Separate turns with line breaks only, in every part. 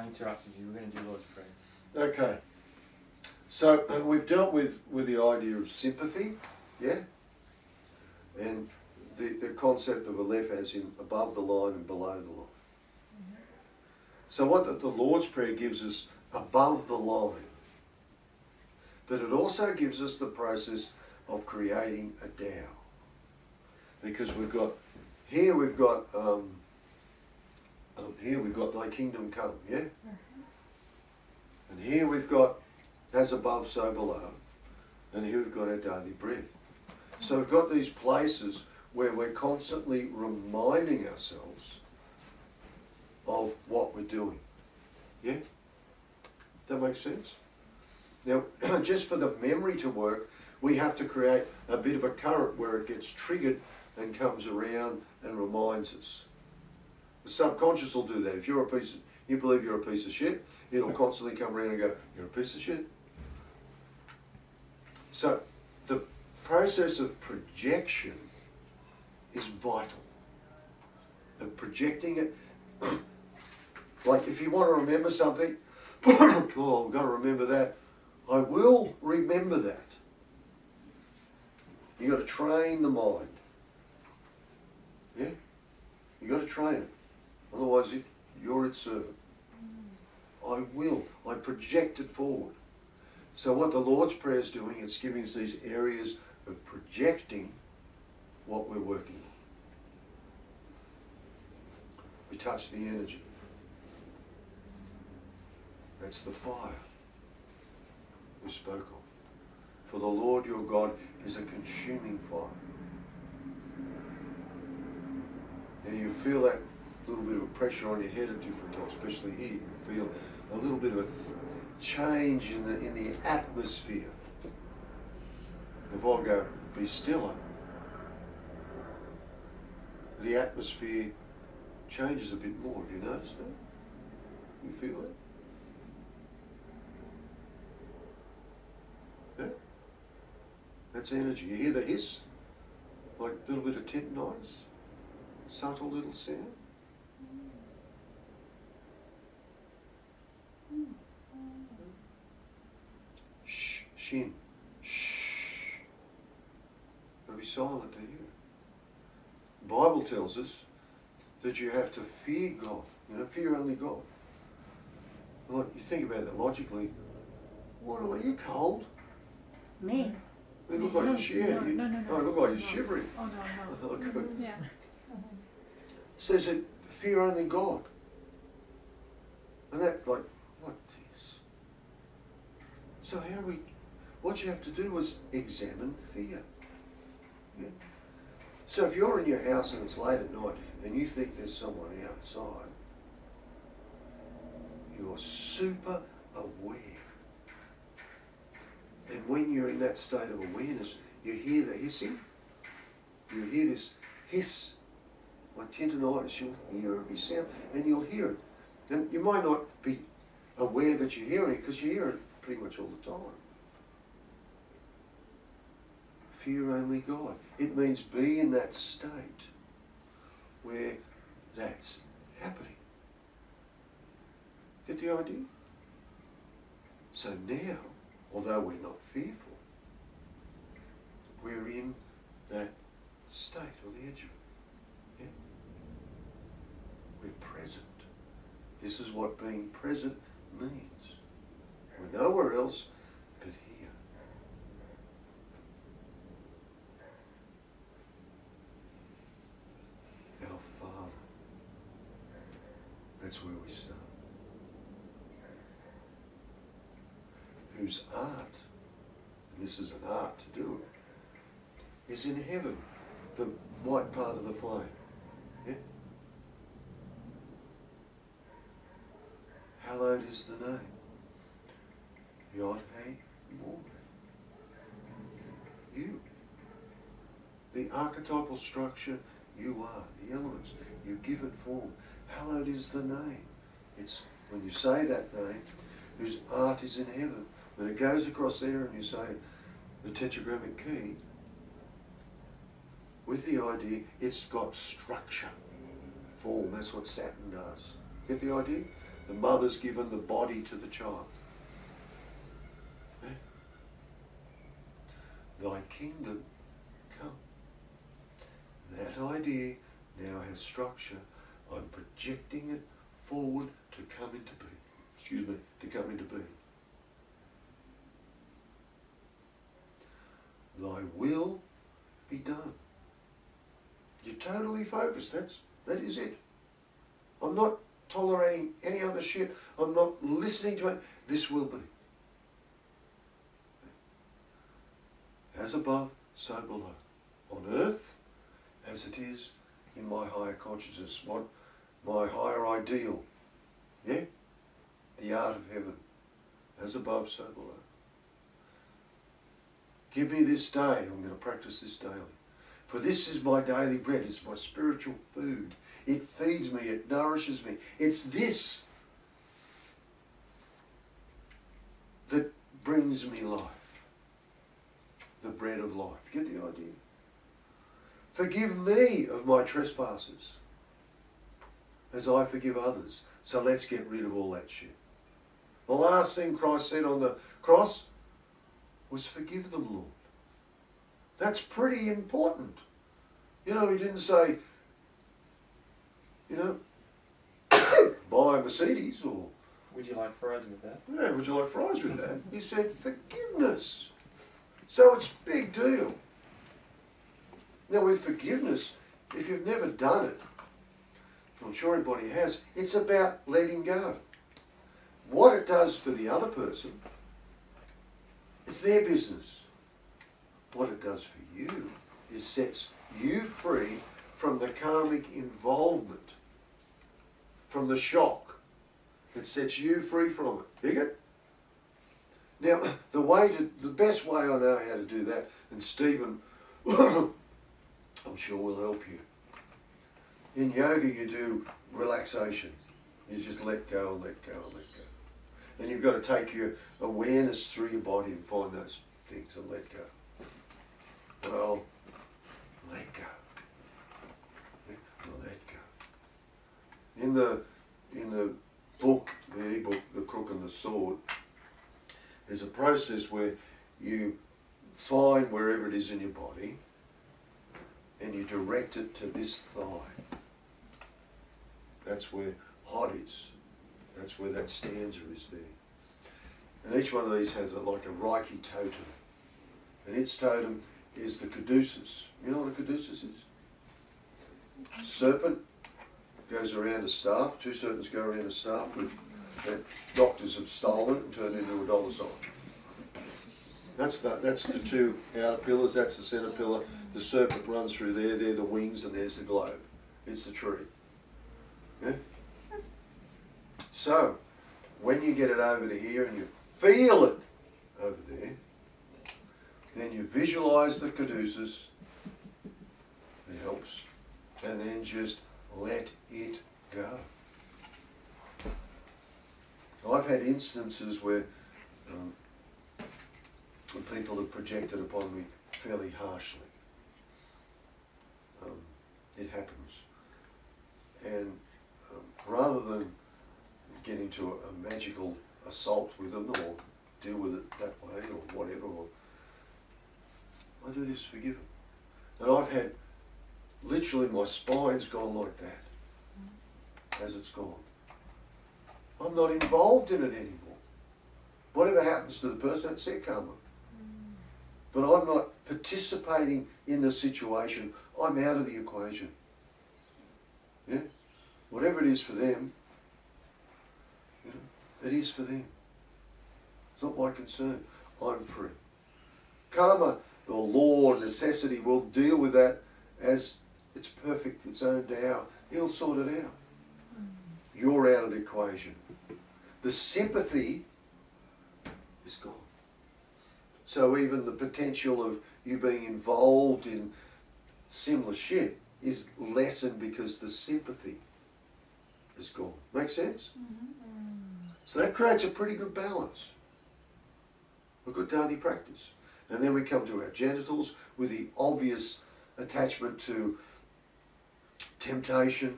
I interrupted you. We're going to do Lord's Prayer.
Okay. So we've dealt with the idea of sympathy, yeah? And the concept of Aleph as in above the line and below the line. So what the Lord's Prayer gives us above the line, but it also gives us the process of creating a Tao. Because we've got thy kingdom come, yeah? And here we've got as above, so below. And here we've got our daily bread. So we've got these places where we're constantly reminding ourselves of what we're doing. Yeah? That makes sense? Now, just for the memory to work, we have to create a bit of a current where it gets triggered and comes around and reminds us. The subconscious will do that. If you believe you're a piece of shit, it'll constantly come around and go, you're a piece of shit. So the process of projection is vital. And projecting it, like if you want to remember something, oh, I've got to remember that. I will remember that. You've got to train the mind. Yeah? You've got to train it. Otherwise, you're at service. I project it forward. So what the Lord's Prayer is doing, it's giving us these areas of projecting what we're working on. We touch the energy. That's the fire we spoke of. For the Lord your God is a consuming fire. Now you feel that little bit of pressure on your head at different times, especially here. You feel a little bit of a change in the atmosphere. If I go, be stiller, the atmosphere changes a bit more. Have you noticed that? You feel it? Yeah? That's energy. You hear the hiss? Like a little bit of tendonitis? Subtle little sound? Shh, shin. Shh. Gotta be silent to hear it. The Bible tells us that you have to fear God. You know, fear only God. Like, you think about that logically. What are you cold?
Me?
You look like you're shivering.
No.
Oh, you look like you're shivering.
Oh, no.
Oh, good.
Yeah.
Says that fear only God. And that's like, what this? So what you have to do is examine fear. Yeah? So if you're in your house and it's late at night and you think there's someone outside, you're super aware. And when you're in that state of awareness, you hear the hissing. You hear this hiss. Like tendonitis, you'll hear every sound and you'll hear it. And you might not be aware that you're hearing it because you hear it pretty much all the time. Fear only God. It means be in that state where that's happening. Get the idea? So now, although we're not fearful, we're in that state or the edge of it. Yeah? We're present. This is what being present means. We're nowhere else but here. Our Father. That's where we start. Whose art, and this is an art to do it, is in heaven, the white part of the flame. Yeah? Hallowed is the name. Yod-Heh Vav. You. The archetypal structure, you are. The elements, you give it form. Hallowed is the name. It's when you say that name, whose art is in heaven. When it goes across there and you say the tetragrammic key, with the idea, it's got structure, form. That's what Saturn does. Get the idea? The mother's given the body to the child. Yeah? Thy kingdom come. That idea now has structure. I'm projecting it forward to come into being. Excuse me, to come into being. Thy will be done. You're totally focused. That is it. I'm not tolerating any other shit. I'm not listening to it. This will be. As above, so below. On earth, as it is in my higher consciousness. What? My higher ideal. Yeah? The art of heaven. As above, so below. Give me this day. I'm going to practice this daily. For this is my daily bread. It's my spiritual food. It feeds me. It nourishes me. It's this that brings me life. The bread of life. Get the idea? Forgive me of my trespasses as I forgive others. So let's get rid of all that shit. The last thing Christ said on the cross was forgive them, Lord. That's pretty important. You know, he didn't say, you know, buy a Mercedes or...
Would you like fries with that?
Yeah, would you like fries with that? He said forgiveness. So it's a big deal. Now with forgiveness, if you've never done it, I'm sure everybody has, it's about letting go. What it does for the other person, it's their business. What it does for you is sets you free from the karmic involvement, from the shock. It sets you free from it. You get it? Now, the best way I know how to do that, and Stephen, I'm sure will help you. In yoga, you do relaxation. You just let go and let go and let go. And you've got to take your awareness through your body and find those things and let go. Well, let go. Let go. In the book, the e-book, The Crook and the Sword, there's a process where you find wherever it is in your body and you direct it to this thigh. That's where hot is. That's where that stanza is there. And each one of these has like a Reiki totem. And its totem is the caduceus. You know what a caduceus is? Serpent goes around a staff. Two serpents go around a staff that doctors have stolen and turned into a dollar sign. That's the two outer pillars. That's the centre pillar. The serpent runs through there. They're the wings, and there's the globe. It's the tree. Yeah? So, when you get it over to here and you feel it over there, then you visualise the caduceus. It helps. And then just let it go. I've had instances where people have projected upon me fairly harshly. It happens. And rather than get into a magical assault with them or deal with it that way or whatever, I do this, forgive them. And I've had, literally my spine's gone like that as it's gone. I'm not involved in it anymore. Whatever happens to the person, that's their karma. But I'm not participating in the situation. I'm out of the equation. Yeah? Whatever it is for them, you know, it is for them. It's not my concern. I'm free. Karma, or law, necessity, will deal with that as it's perfect, its own Tao. He'll sort it out. You're out of the equation. The sympathy is gone. So even the potential of you being involved in similar shit is lessened because the sympathy is gone. Make sense? So that creates a pretty good balance. A good daily practice. And then we come to our genitals with the obvious attachment to temptation,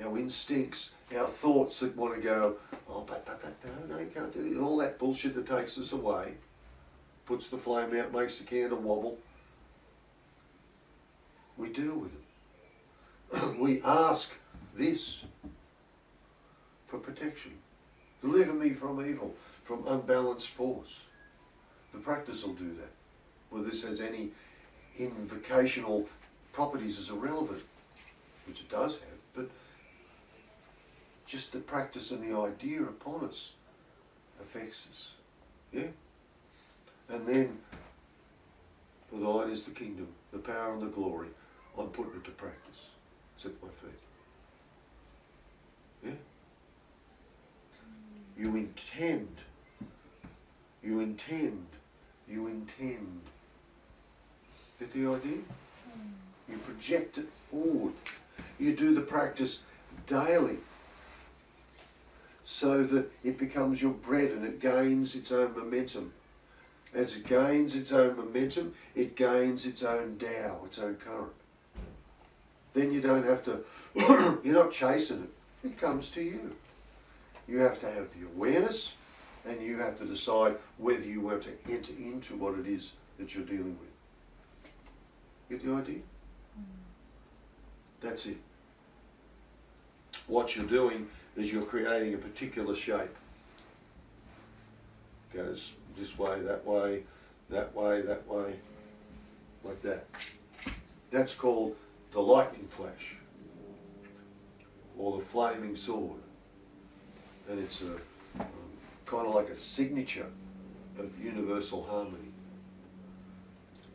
our instincts, our thoughts that want to go, oh, but, no, you can't do it, and all that bullshit that takes us away, puts the flame out, makes the candle wobble. We deal with it. We ask this for protection. Deliver me from evil, from unbalanced force. The practice will do that. Whether this has any invocational properties is irrelevant, which it does have, but just the practice and the idea upon us affects us. Yeah? And then, for thine is the kingdom, the power and the glory. I'm putting it to practice. It's at my feet. Yeah? You intend. You intend. You intend. Get the idea? You project it forward. You do the practice daily so that it becomes your bread and it gains its own momentum. As it gains its own momentum, it gains its own Tao, its own current. Then you don't have to, you're not chasing it. It comes to you. You have to have the awareness and you have to decide whether you want to enter into what it is that you're dealing with. Get the idea? That's it. What you're doing is you're creating a particular shape. Goes this way, that way, that way, that way, like that. That's called the lightning flash, or the flaming sword. And it's a kind of like a signature of universal harmony.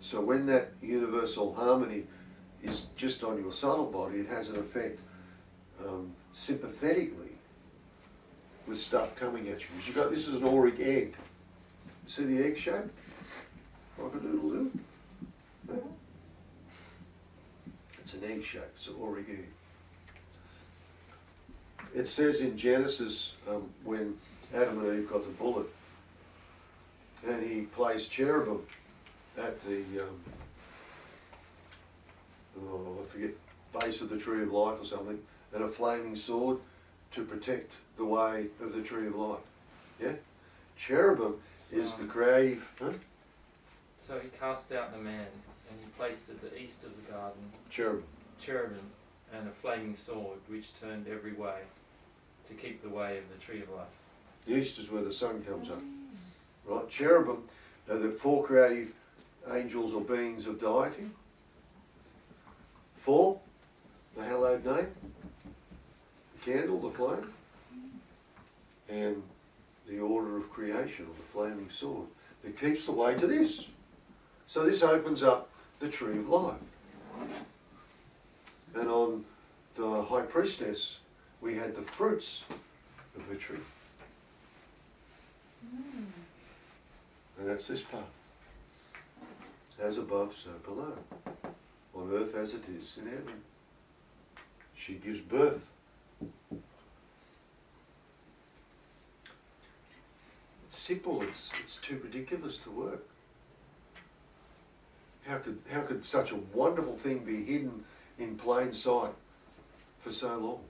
So when that universal harmony is just on your subtle body, it has an effect sympathetically with stuff coming at you. Because you got, this is an auric egg. See the egg shape? Rock-a-doodle-doo. Yeah. It's an egg shape. It's an auric egg. It says in Genesis when Adam and Eve got the bullet, and he placed cherubim at the I forget, base of the tree of life or something, and a flaming sword to protect the way of the tree of life. Yeah? Cherubim is the creative. Huh?
So he cast out the man and he placed at the east of the garden
Cherubim.
And a flaming sword which turned every way to keep the way of the tree of life.
The east is where the sun comes up. Right? Cherubim are the four creative angels or beings of deity. Four, the hallowed name, the candle, the flame, and the order of creation, or the flaming sword, that keeps the way to this. So this opens up the tree of life. And on the high priestess, we had the fruits of the tree. And that's this path. As above, so below. On earth as it is in heaven. She gives birth. It's simple, it's too ridiculous to work. How could such a wonderful thing be hidden in plain sight for so long?